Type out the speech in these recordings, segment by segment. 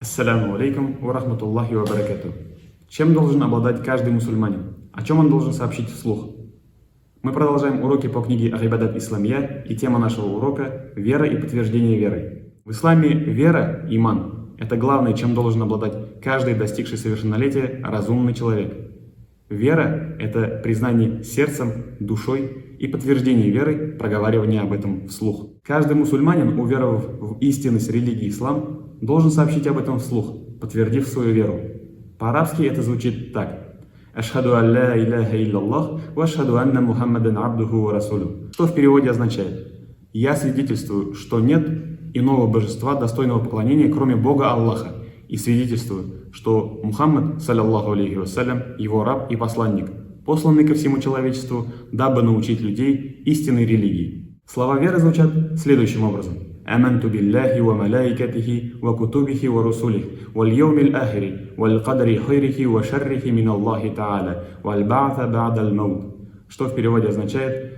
Ассаляму алейкум ва рахматуллахи ва баракату. Чем должен обладать каждый мусульманин? О чем он должен сообщить вслух? Мы продолжаем уроки по книге Ибадат Исламия, и тема нашего урока – вера и подтверждение веры. В исламе вера, иман, это главное, чем должен обладать каждый достигший совершеннолетия разумный человек. Вера – это признание сердцем, душой и подтверждение веры, проговаривание об этом вслух. Каждый мусульманин, уверовав в истинность религии ислам, должен сообщить об этом вслух, подтвердив свою веру. По-арабски это звучит так. «Ашхаду алля иляха илляллах, ва ашхаду анна Мухаммадан абдуху ва расулю», что в переводе означает «Я свидетельствую, что нет иного божества, достойного поклонения, кроме Бога Аллаха, и свидетельствую, что Мухаммад, саллаллаху алейхи вассалям, его раб и посланник, посланный ко всему человечеству, дабы научить людей истинной религии». Слова веры звучат следующим образом. «Аманту биллахи ва малайкатихи ва кутубихи ва русулих, валь йоумил ахири, валь кадари хайрихи ва шаррихи мин Аллахи та'аля, валь ба'ата ба'даль маут», что в переводе означает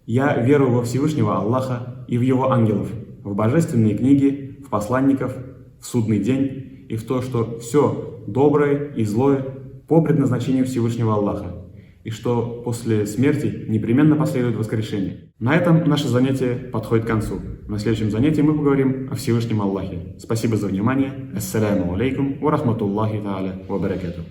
«Я верую во Всевышнего Аллаха и в Его ангелов, в божественные книги, в посланников, в судный день и в то, что все доброе и злое по предназначению Всевышнего Аллаха, и что после смерти непременно последует воскрешение». На этом наше занятие подходит к концу. На следующем занятии мы поговорим о Всевышнем Аллахе. Спасибо за внимание. Ассаляму алейкум ва рахматуллахи та'аля ва баракату.